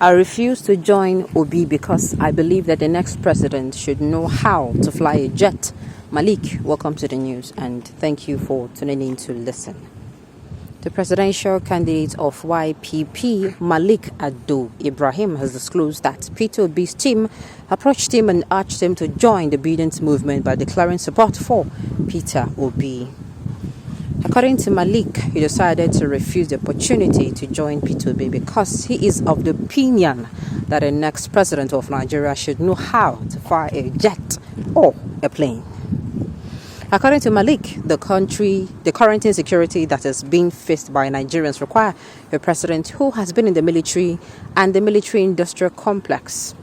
I refuse to join Obi because I believe that the next president should know how to fly a jet. Malik, welcome to the news and thank you for tuning in to listen. The presidential candidate of YPP, Malik Ado Ibrahim, has disclosed that Peter Obi's team approached him and urged him to join the obedience movement by declaring support for Peter Obi. According to Malik, he decided to refuse the opportunity to join Peter Obi because he is of the opinion that the next president of Nigeria should know how to fly a jet or a plane. According to Malik, the current insecurity that is being faced by Nigerians require a president who has been in the military and the military-industrial complex.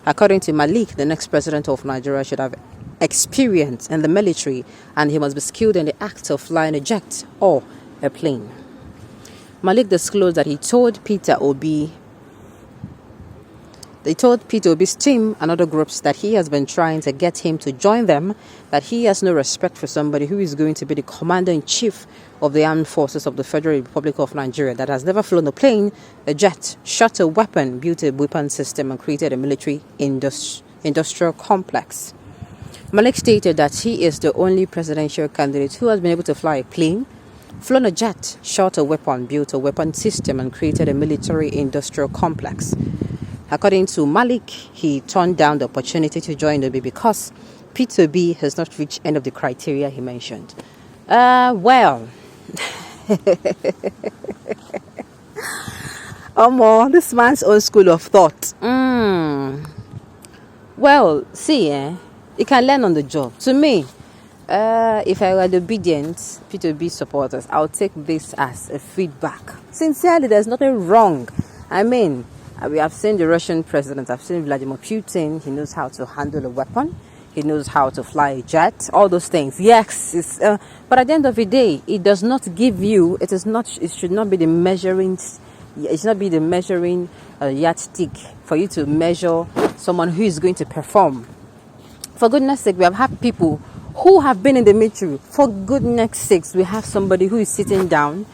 According to Malik, the next president of Nigeria should have experience in the military and he must be skilled in the act of flying a jet or a plane. Malik disclosed that he told Peter Obi's team and other groups that he has been trying to get him to join them, that he has no respect for somebody who is going to be the commander-in-chief of the armed forces of the Federal Republic of Nigeria, that has never flown a plane, a jet, shot a weapon, built a weapon system, and created a military industrial complex. Malik stated that he is the only presidential candidate who has been able to fly a plane, flown a jet, shot a weapon, built a weapon system, and created a military industrial complex. According to Malik, he turned down the opportunity to join Obi because Peter Obi has not reached any of the criteria he mentioned. This man's own school of thought. Well, see, you can learn on the job. To me, if I were the obedient Peter Obi supporters, I'll take this as a feedback. Sincerely, there's nothing wrong. I mean, we have seen the Russian president, I've seen Vladimir Putin. He knows how to handle a weapon. He knows how to fly a jet, all those things. Yes, but at the end of the day, it does not give you, it should not be the measuring yardstick for you to measure someone who is going to perform. For goodness sake, we have had people who have been in the military. For goodness sakes, we have somebody who is sitting down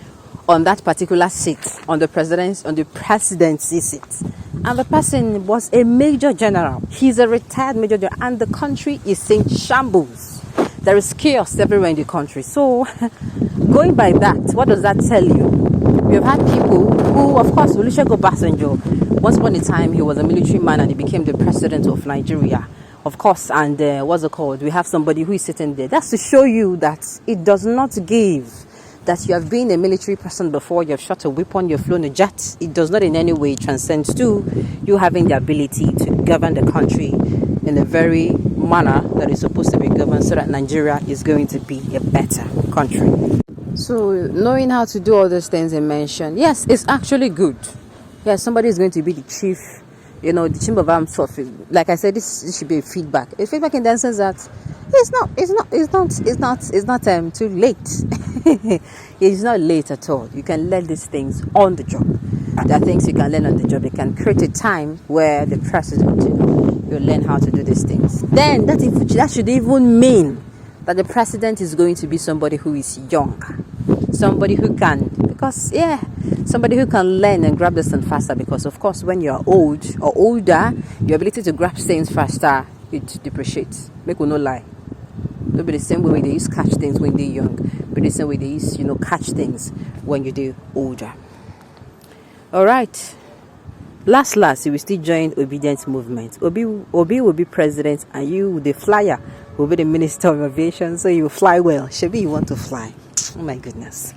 on that particular seat, on the presidency seat, and the person was a major general. He's a retired major general, and the country is in shambles. There is chaos everywhere in the country. So, going by that, what does that tell you? We have had people who, of course, Olusegun Obasanjo, once upon a time, he was a military man and he became the president of Nigeria. Of course, and what's it called? We have somebody who is sitting there. That's to show you that it does not give that you have been a military person before, you have shot a weapon, you've flown a jet. It does not in any way transcend to you having the ability to govern the country in the very manner that is supposed to be governed, so that Nigeria is going to be a better country. So knowing how to do all those things I mentioned, yes, it's actually good. Yes, somebody is going to be the chief, the chief of armed forces. Like I said, this should be a feedback. A feedback in the sense that it's not too late. It's not late at all. You can learn these things on the job. There are things you can learn on the job. You can create a time where the president, will learn how to do these things. Then that should even mean that the president is going to be somebody who is young, somebody who can learn and grab this thing faster. Because of course, when you are old or older, your ability to grab things faster, it depreciates. Make we no lie. It'll be the same way they used to catch things when they're young, but the same way they used catch things when you do older. All right. Last, you will still join obedience movement. Obi will be president, and you, the flyer, will be the minister of aviation. So you will fly well. Shebi, you want to fly? Oh my goodness.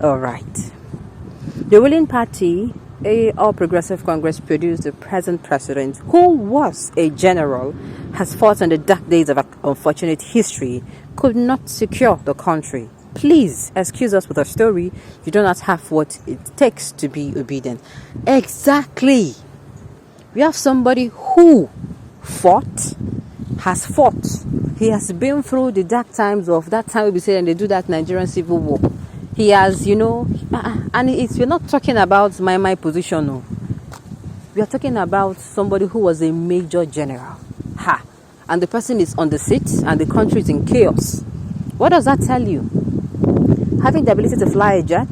All right. The ruling party, All Progressive Congress, produced the present president, who was a general, has fought in the dark days of unfortunate history, could not secure the country. Please excuse us with our story. You do not have what it takes to be obedient. Exactly. We have somebody who has fought. He has been through the dark times of that time we say, and they do that Nigerian civil war. He has, and we're not talking about my position. No. We are talking about somebody who was a major general. And the person is on the seat and the country is in chaos. What does that tell you? Having the ability to fly a jet,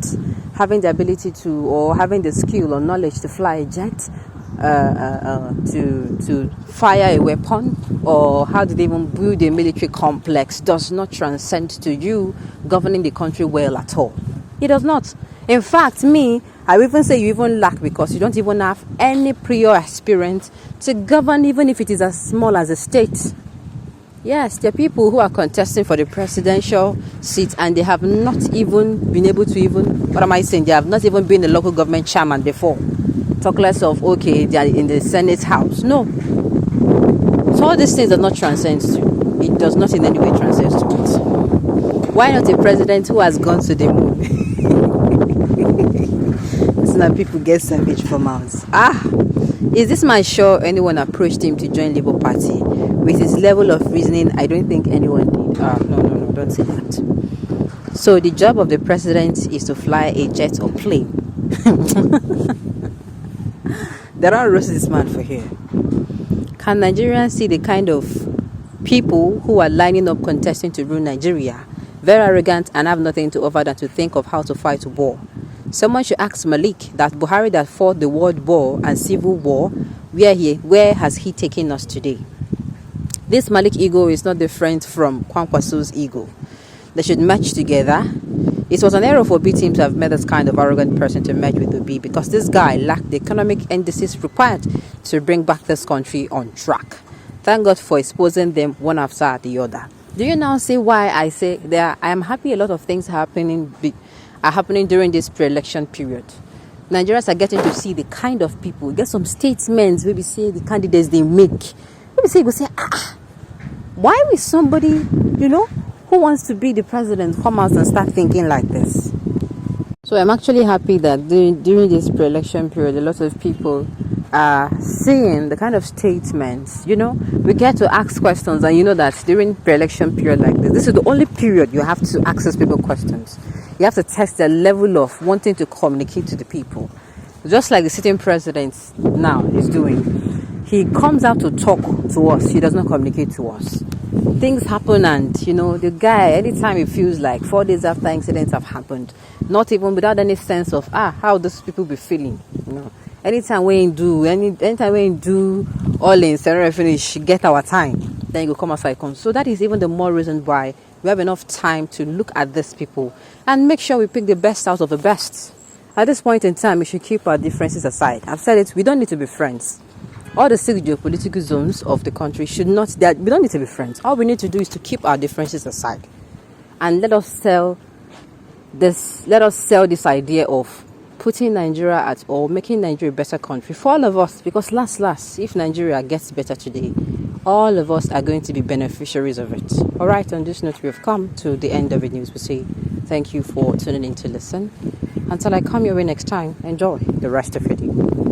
having the ability to, or having the skill or knowledge to fly a jet, to fire a weapon, or how do they even build a military complex, does not transcend to you governing the country well at all. It does not. In fact, I will even say you even lack, because you don't even have any prior experience to govern, even if it is as small as a state. Yes, there are people who are contesting for the presidential seat and they have not even been able to what am I saying? They have not even been the local government chairman before. Talk less of, okay, they are in the Senate house. No. So all these things do not transcend to. It does not in any way transcend to it. Why not a president who has gone to the moon? So now people get savage for mouths. Is this man sure anyone approached him to join Labour Party? With his level of reasoning, I don't think anyone did. No, don't say that. So the job of the president is to fly a jet or plane. There are roast this man for here. Can Nigerians see the kind of people who are lining up contesting to rule Nigeria? Very arrogant and have nothing to offer than to think of how to fight war. Someone should ask Malik that Buhari that fought the world war and civil war, where has he taken us today? This Malik ego is not different from Kwankwasu's ego. They should merge together. It was an error for B team to have met this kind of arrogant person to merge with Obi, because this guy lacked the economic indices required to bring back this country on track. Thank God for exposing them one after the other. Do you now see why I say I am happy a lot of things are happening during this pre-election period? Nigerians are getting to see the kind of people, get some statements, maybe say the candidates they make. Maybe say, why will somebody, who wants to be the president come out and start thinking like this? So I'm actually happy that during this pre-election period, a lot of people are seeing the kind of statements, we get to ask questions, and you know that during pre-election period like this is the only period you have to ask those people questions. You have to test their level of wanting to communicate to the people. Just like the sitting president now is doing. He comes out to talk to us. He does not communicate to us. Things happen, and the guy, anytime he feels like 4 days after incidents have happened, not even without any sense of how those people be feeling. Anytime we do all in ceremony finish, get our time, then you go come outside. So that is even the more reason why we have enough time to look at these people and make sure we pick the best out of the best. At this point in time, we should keep our differences aside. I've said it, we don't need to be friends. All the 6 geopolitical zones of the country we don't need to be friends. All we need to do is to keep our differences aside. And let us sell this idea of putting Nigeria making Nigeria a better country for all of us. Because last, if Nigeria gets better today, all of us are going to be beneficiaries of it. Alright, on this note, we have come to the end of the news. We say thank you for tuning in to listen. Until I come your way next time, enjoy the rest of your day.